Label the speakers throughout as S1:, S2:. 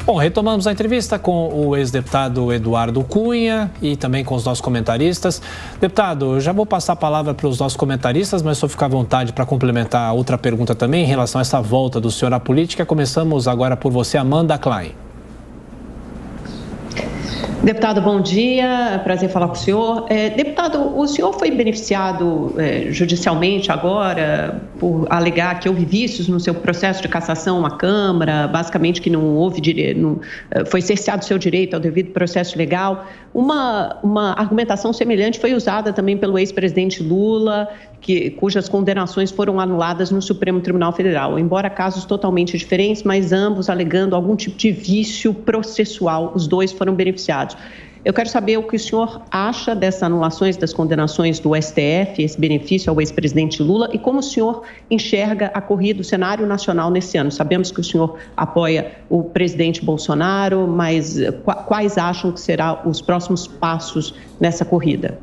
S1: Bom, retomamos a entrevista com o ex-deputado Eduardo Cunha e também com os nossos comentaristas. Deputado, eu já vou passar a palavra para os nossos comentaristas, mas só ficar à vontade para complementar outra pergunta também em relação a essa volta do senhor à política. Começamos agora por você, Amanda Klein.
S2: Deputado, bom dia, prazer falar com o senhor. Deputado, o senhor foi beneficiado judicialmente agora por alegar que houve vícios no seu processo de cassação à Câmara, basicamente que não houve direito, foi cerceado o seu direito ao devido processo legal. Uma argumentação semelhante foi usada também pelo ex-presidente Lula, cujas condenações foram anuladas no Supremo Tribunal Federal, embora casos totalmente diferentes, mas ambos alegando algum tipo de vício processual, os dois foram beneficiados. Eu quero saber o que o senhor acha dessas anulações das condenações do STF, esse benefício ao ex-presidente Lula, e como o senhor enxerga a corrida, o cenário nacional nesse ano. Sabemos que o senhor apoia o presidente Bolsonaro, mas quais acham que serão os próximos passos nessa corrida?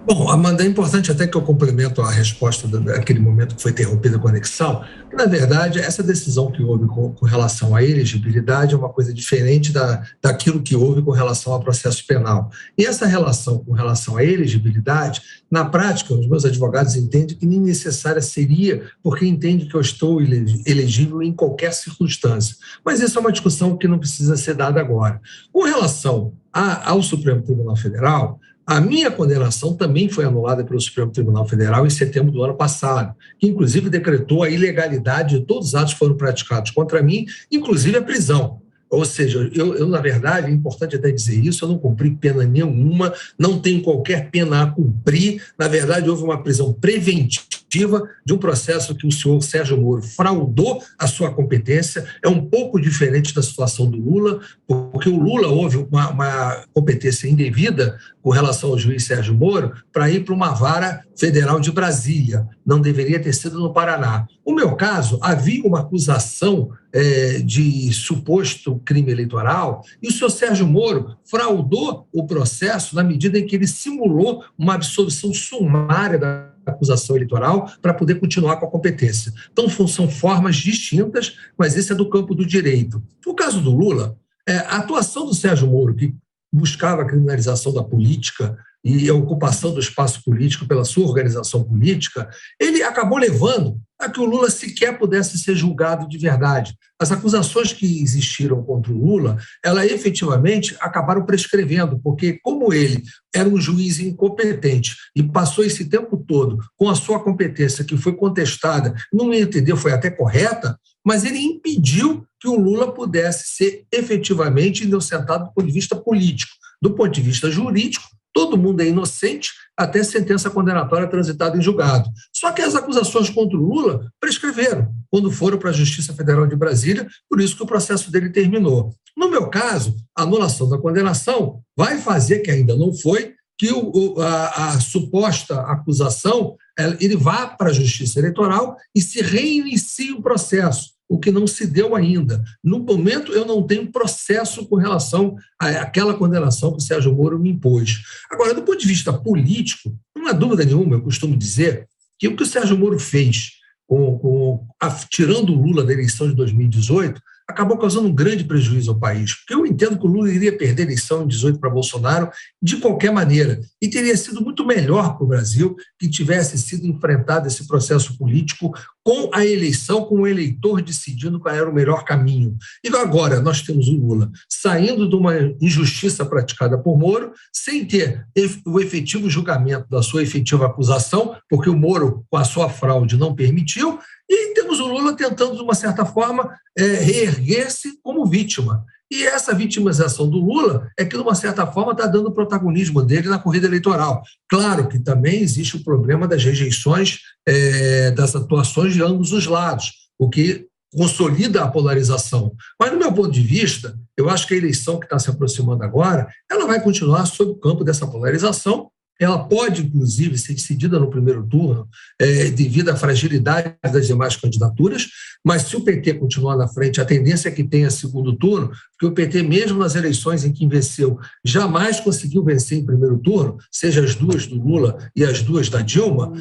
S3: Bom, Amanda, é importante até que eu complemento a resposta daquele momento que foi interrompida a conexão, que, na verdade, essa decisão que houve com relação à elegibilidade é uma coisa diferente daquilo que houve com relação ao processo penal. E essa relação com relação à elegibilidade, na prática, os meus advogados entendem que nem necessária seria, porque entendem que eu estou elegível em qualquer circunstância. Mas isso é uma discussão que não precisa ser dada agora. Com relação ao Supremo Tribunal Federal, a minha condenação também foi anulada pelo Supremo Tribunal Federal em setembro do ano passado, que inclusive decretou a ilegalidade de todos os atos que foram praticados contra mim, inclusive a prisão. Ou seja, eu, na verdade, é importante até dizer isso, eu não cumpri pena nenhuma, não tenho qualquer pena a cumprir. Na verdade, houve uma prisão preventiva de um processo que o senhor Sérgio Moro fraudou a sua competência. É um pouco diferente da situação do Lula, porque o Lula houve uma competência indevida com relação ao juiz Sérgio Moro para ir para uma vara federal de Brasília. Não deveria ter sido no Paraná. No meu caso, havia uma acusação de suposto crime eleitoral e o senhor Sérgio Moro fraudou o processo na medida em que ele simulou uma absolvição sumária da acusação eleitoral para poder continuar com a competência. Então, são formas distintas, mas esse é do campo do direito. No caso do Lula, a atuação do Sérgio Moro, que buscava a criminalização da política e a ocupação do espaço político pela sua organização política, ele acabou levando a que o Lula sequer pudesse ser julgado de verdade. As acusações que existiram contra o Lula, elas efetivamente acabaram prescrevendo, porque como ele era um juiz incompetente e passou esse tempo todo com a sua competência que foi contestada, não entendeu, foi até correta, mas ele impediu que o Lula pudesse ser efetivamente inocentado do ponto de vista político. Do ponto de vista jurídico, todo mundo é inocente até sentença condenatória transitada em julgado. Só que as acusações contra o Lula prescreveram quando foram para a Justiça Federal de Brasília, por isso que o processo dele terminou. No meu caso, a anulação da condenação vai fazer, que ainda não foi, que a suposta acusação ele vá para a Justiça Eleitoral e se reinicie o processo, o que não se deu ainda. No momento, eu não tenho processo com relação àquela condenação que o Sérgio Moro me impôs. Agora, do ponto de vista político, não há dúvida nenhuma, eu costumo dizer, que o que o Sérgio Moro fez, tirando o Lula da eleição de 2018, acabou causando um grande prejuízo ao país. Porque eu entendo que o Lula iria perder a eleição em 2018 para Bolsonaro de qualquer maneira. E teria sido muito melhor para o Brasil que tivesse sido enfrentado esse processo político com a eleição, com o eleitor decidindo qual era o melhor caminho. E agora nós temos o Lula saindo de uma injustiça praticada por Moro, sem ter o efetivo julgamento da sua efetiva acusação, porque o Moro, com a sua fraude, não permitiu, e temos o Lula tentando, de uma certa forma, reerguer-se como vítima. E essa vitimização do Lula é que, de uma certa forma, está dando protagonismo dele na corrida eleitoral. Claro que também existe o problema das rejeições, das atuações de ambos os lados, o que consolida a polarização. Mas, do meu ponto de vista, eu acho que a eleição que está se aproximando agora, ela vai continuar sob o campo dessa polarização. Ela pode, inclusive, ser decidida no primeiro turno devido à fragilidade das demais candidaturas, mas se o PT continuar na frente, a tendência é que tenha segundo turno, porque o PT, mesmo nas eleições em que venceu, jamais conseguiu vencer em primeiro turno, seja as duas do Lula e as duas da Dilma,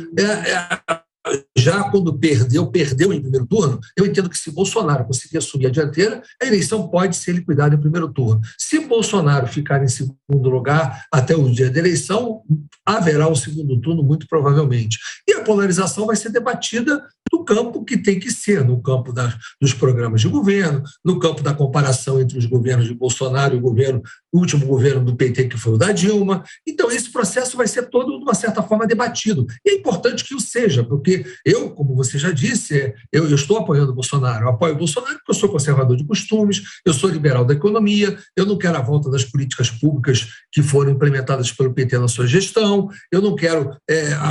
S3: já quando perdeu em primeiro turno, eu entendo que se Bolsonaro conseguir assumir a dianteira, a eleição pode ser liquidada em primeiro turno. Se Bolsonaro ficar em segundo lugar até o dia da eleição, haverá um segundo turno, muito provavelmente. E a polarização vai ser debatida no campo que tem que ser, no campo dos programas de governo, no campo da comparação entre os governos de Bolsonaro e o último governo do PT, que foi o da Dilma. Então, esse processo vai ser todo, de uma certa forma, debatido. E é importante que o seja, porque eu, como você já disse, eu estou apoiando o Bolsonaro. Eu apoio o Bolsonaro porque eu sou conservador de costumes, eu sou liberal da economia, eu não quero a volta das políticas públicas que foram implementadas pelo PT na sua gestão, eu não quero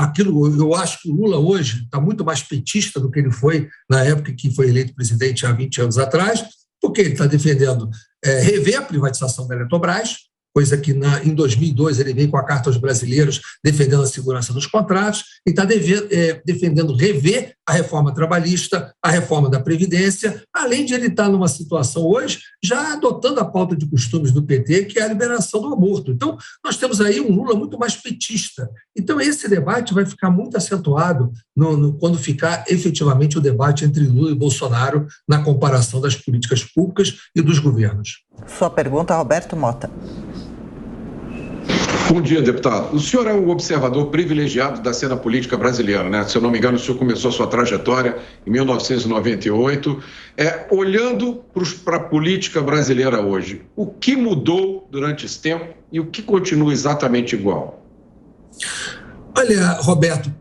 S3: aquilo. Eu acho que o Lula hoje está muito mais petista do que ele foi na época que foi eleito presidente há 20 anos atrás, porque ele está defendendo rever a privatização da Eletrobras, coisa que em 2002 ele veio com a Carta aos Brasileiros defendendo a segurança dos contratos, e está defendendo rever a reforma trabalhista, a reforma da Previdência, além de ele estar numa situação hoje já adotando a pauta de costumes do PT, que é a liberação do aborto. Então, nós temos aí um Lula muito mais petista. Então, esse debate vai ficar muito acentuado quando ficar efetivamente o debate entre Lula e Bolsonaro na comparação das políticas públicas e dos governos.
S4: Sua pergunta, Roberto Mota.
S5: Bom dia, deputado. O senhor é um observador privilegiado da cena política brasileira, né? Se eu não me engano, o senhor começou sua trajetória em 1998. Olhando para a política brasileira hoje, o que mudou durante esse tempo e o que continua exatamente igual?
S3: Olha, Roberto,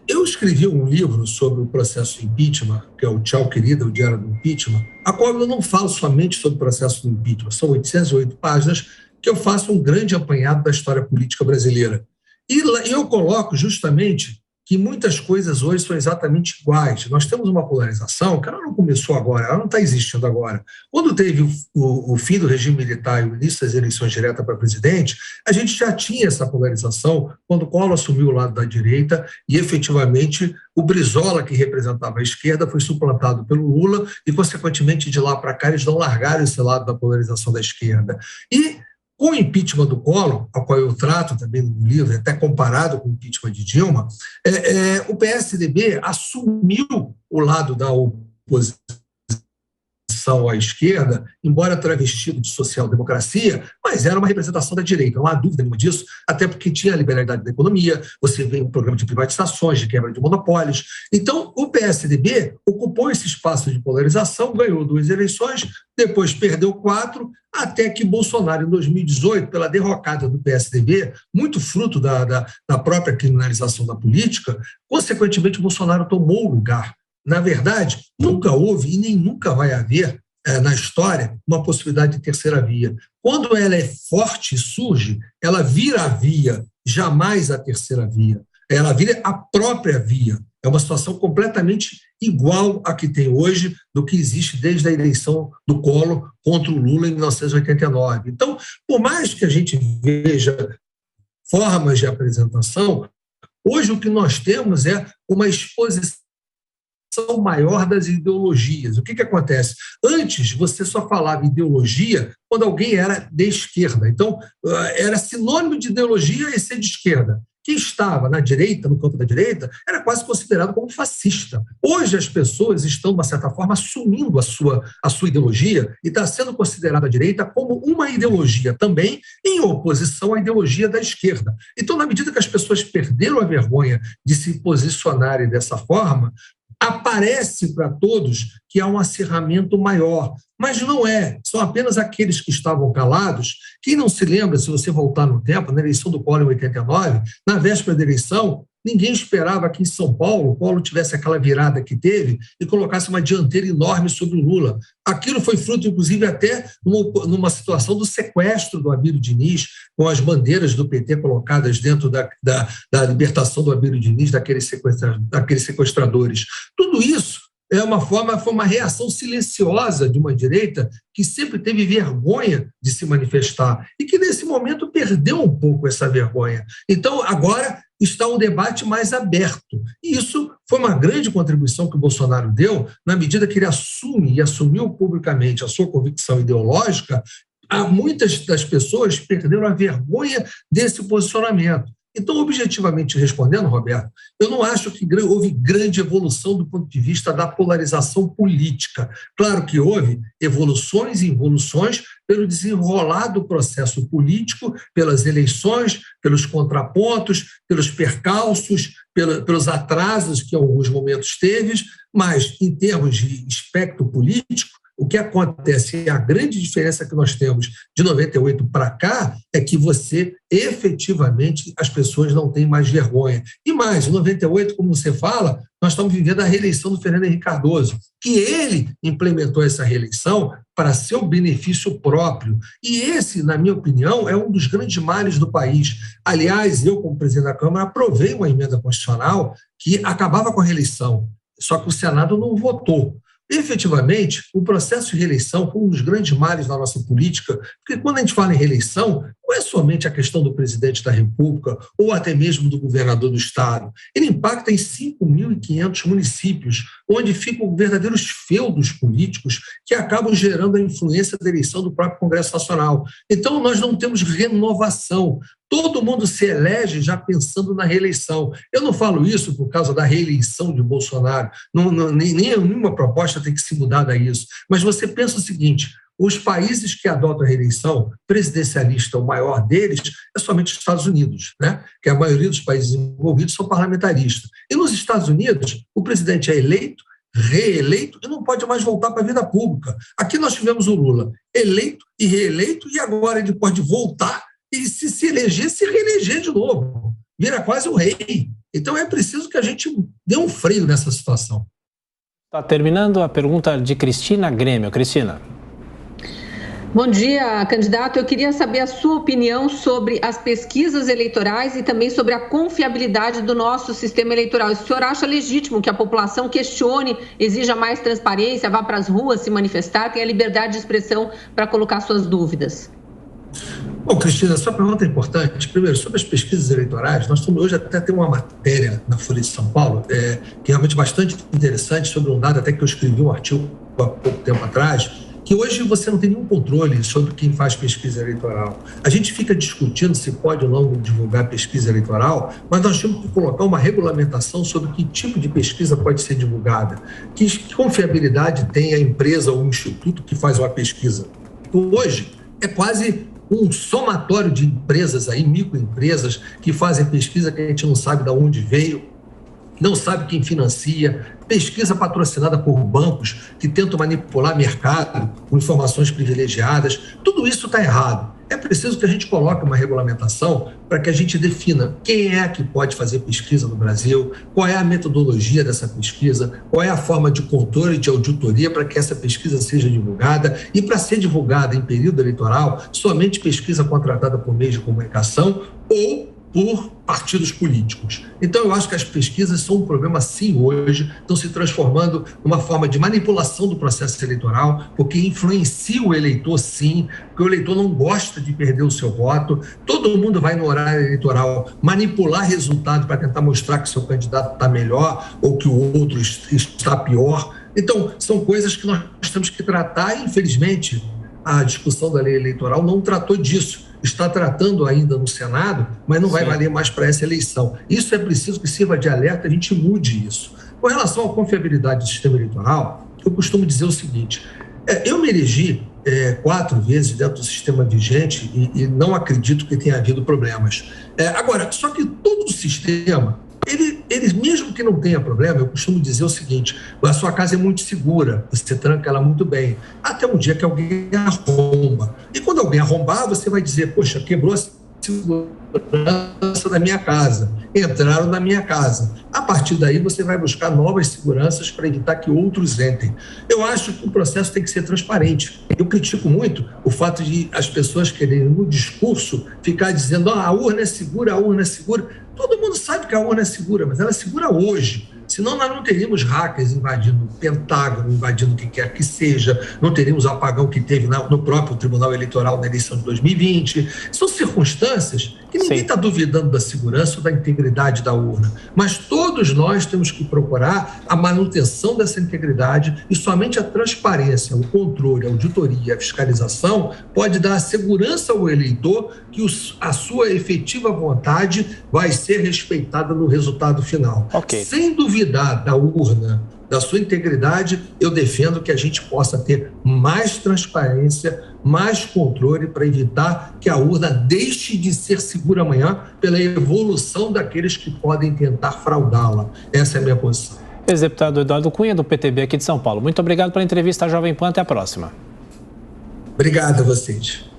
S3: eu escrevi um livro sobre o processo de impeachment, que é o Tchau, Querida, o Diário do Impeachment, a qual eu não falo somente sobre o processo do impeachment, são 808 páginas, que eu faço um grande apanhado da história política brasileira. E eu coloco justamente que muitas coisas hoje são exatamente iguais. Nós temos uma polarização que ela não começou agora, ela não está existindo agora. Quando teve o fim do regime militar e o início das eleições diretas para presidente, a gente já tinha essa polarização quando o Collor assumiu o lado da direita e, efetivamente, o Brizola, que representava a esquerda, foi suplantado pelo Lula e, consequentemente, de lá para cá, eles não largaram esse lado da polarização da esquerda. E com o impeachment do Collor, ao qual eu trato também no livro, até comparado com o impeachment de Dilma, o PSDB assumiu o lado da oposição à esquerda, embora travestido de social-democracia, mas era uma representação da direita, não há dúvida nenhuma disso, até porque tinha a liberalidade da economia, você vê um programa de privatizações, de quebra de monopólios. Então, o PSDB ocupou esse espaço de polarização, ganhou 2 eleições, depois perdeu 4, até que Bolsonaro, em 2018, pela derrocada do PSDB, muito fruto da própria criminalização da política, consequentemente, Bolsonaro tomou o lugar. Na verdade, nunca houve e nem nunca vai haver na história uma possibilidade de terceira via. Quando ela é forte e surge, ela vira a via, jamais a terceira via. Ela vira a própria via. É uma situação completamente igual à que tem hoje, do que existe desde a eleição do Collor contra o Lula em 1989. Então, por mais que a gente veja formas de apresentação, hoje o que nós temos é uma exposição maior das ideologias. O que acontece? Antes, você só falava ideologia quando alguém era de esquerda. Então, era sinônimo de ideologia e ser de esquerda. Quem estava na direita, no campo da direita, era quase considerado como fascista. Hoje as pessoas estão, de uma certa forma, assumindo a sua ideologia e está sendo considerada a direita como uma ideologia também em oposição à ideologia da esquerda. Então, na medida que as pessoas perderam a vergonha de se posicionarem dessa forma, aparece para todos que há um acirramento maior, mas não é, são apenas aqueles que estavam calados. Quem não se lembra, se você voltar no tempo, na eleição do Collor em 89, na véspera da eleição, ninguém esperava que em São Paulo o Collor tivesse aquela virada que teve e colocasse uma dianteira enorme sobre o Lula. Aquilo foi fruto, inclusive, até numa situação do sequestro do Abílio Diniz, com as bandeiras do PT colocadas dentro da libertação do Abílio Diniz, daqueles sequestradores. Tudo isso foi uma reação silenciosa de uma direita que sempre teve vergonha de se manifestar e que, nesse momento, perdeu um pouco essa vergonha. Então, agora está um debate mais aberto. E isso foi uma grande contribuição que o Bolsonaro deu, na medida que ele assumiu publicamente a sua convicção ideológica. Muitas das pessoas perderam a vergonha desse posicionamento. Então, objetivamente respondendo, Roberto, eu não acho que houve grande evolução do ponto de vista da polarização política. Claro que houve evoluções e involuções pelo desenrolar do processo político, pelas eleições, pelos contrapontos, pelos percalços, pelos atrasos que em alguns momentos teve, mas em termos de espectro político, o que acontece, a grande diferença que nós temos de 98 para cá é que você, efetivamente, as pessoas não têm mais vergonha. E mais, em 98, como você fala, nós estamos vivendo a reeleição do Fernando Henrique Cardoso, que ele implementou essa reeleição para seu benefício próprio. E esse, na minha opinião, é um dos grandes males do país. Aliás, eu, como presidente da Câmara, aprovei uma emenda constitucional que acabava com a reeleição, só que o Senado não votou. Efetivamente, o processo de reeleição foi um dos grandes males da nossa política, porque quando a gente fala em reeleição, não é somente a questão do presidente da República ou até mesmo do governador do Estado. Ele impacta em 5.500 municípios, onde ficam verdadeiros feudos políticos que acabam gerando a influência da eleição do próprio Congresso Nacional. Então, nós não temos renovação. Todo mundo se elege já pensando na reeleição. Eu não falo isso por causa da reeleição de Bolsonaro, nenhuma proposta tem que se mudar a isso. Mas você pensa o seguinte: os países que adotam a reeleição presidencialista, o maior deles, é somente os Estados Unidos, né? Que a maioria dos países envolvidos são parlamentaristas. E nos Estados Unidos, o presidente é eleito, reeleito e não pode mais voltar para a vida pública. Aqui nós tivemos o Lula eleito e reeleito, e agora ele pode voltar e se eleger, se reeleger de novo. Vira quase um rei. Então é preciso que a gente dê um freio nessa situação.
S1: Está terminando a pergunta de Cristina Grêmio. Cristina.
S6: Bom dia, candidato. Eu queria saber a sua opinião sobre as pesquisas eleitorais e também sobre a confiabilidade do nosso sistema eleitoral. O senhor acha legítimo que a população questione, exija mais transparência, vá para as ruas se manifestar, tenha liberdade de expressão para colocar suas dúvidas?
S3: Bom, Cristina, sua pergunta é importante. Primeiro, sobre as pesquisas eleitorais, nós estamos hoje até tem uma matéria na Folha de São Paulo, que é realmente bastante interessante, sobre um dado até que eu escrevi um artigo há pouco tempo atrás, que hoje você não tem nenhum controle sobre quem faz pesquisa eleitoral. A gente fica discutindo se pode ou não divulgar pesquisa eleitoral, mas nós temos que colocar uma regulamentação sobre que tipo de pesquisa pode ser divulgada, que confiabilidade tem a empresa ou o instituto que faz uma pesquisa. Hoje é quase um somatório de empresas aí, microempresas, que fazem pesquisa que a gente não sabe de onde veio, não sabe quem financia, pesquisa patrocinada por bancos que tentam manipular mercado com informações privilegiadas. Tudo isso está errado. É preciso que a gente coloque uma regulamentação para que a gente defina quem é que pode fazer pesquisa no Brasil, qual é a metodologia dessa pesquisa, qual é a forma de controle de auditoria para que essa pesquisa seja divulgada, e para ser divulgada em período eleitoral, somente pesquisa contratada por meios de comunicação ou por partidos políticos. Então, eu acho que as pesquisas são um problema, sim, hoje, estão se transformando numa forma de manipulação do processo eleitoral, porque influencia o eleitor, sim, porque o eleitor não gosta de perder o seu voto, todo mundo vai no horário eleitoral manipular resultado para tentar mostrar que o seu candidato está melhor ou que o outro está pior. Então, são coisas que nós temos que tratar, e, infelizmente, a discussão da lei eleitoral não tratou disso. Está tratando ainda no Senado, mas não vai valer mais para essa eleição. Isso é preciso que sirva de alerta, a gente mude isso. Com relação à confiabilidade do sistema eleitoral, eu costumo dizer o seguinte: eu me elegi 4 vezes dentro do sistema vigente e não acredito que tenha havido problemas. Agora, só que todo o sistema, ele mesmo que não tenha problema, eu costumo dizer o seguinte: a sua casa é muito segura, você tranca ela muito bem, até um dia que alguém arromba. E quando alguém arrombar, você vai dizer: poxa, quebrou a segurança da minha casa, entraram na minha casa. A partir daí, você vai buscar novas seguranças para evitar que outros entrem. Eu acho que o processo tem que ser transparente. Eu critico muito o fato de as pessoas quererem, no discurso, ficar dizendo: a urna é segura, a urna é segura. Todo mundo sabe que a urna é segura, mas ela é segura hoje. senão nós não teríamos hackers invadindo o Pentágono, invadindo o que quer que seja, não teríamos o apagão que teve no próprio Tribunal Eleitoral na eleição de 2020. São circunstâncias que ninguém está duvidando da segurança ou da integridade da urna, mas todos nós temos que procurar a manutenção dessa integridade e somente a transparência, o controle, a auditoria, a fiscalização pode dar a segurança ao eleitor que a sua efetiva vontade vai ser respeitada no resultado final.
S1: Okay.
S3: Sem duvidar da urna, da sua integridade, eu defendo que a gente possa ter mais transparência, mais controle para evitar que a urna deixe de ser segura amanhã pela evolução daqueles que podem tentar fraudá-la. Essa é a minha posição.
S1: Ex-deputado Eduardo Cunha, do PTB aqui de São Paulo. Muito obrigado pela entrevista à Jovem Pan. Até a próxima.
S3: Obrigado a vocês.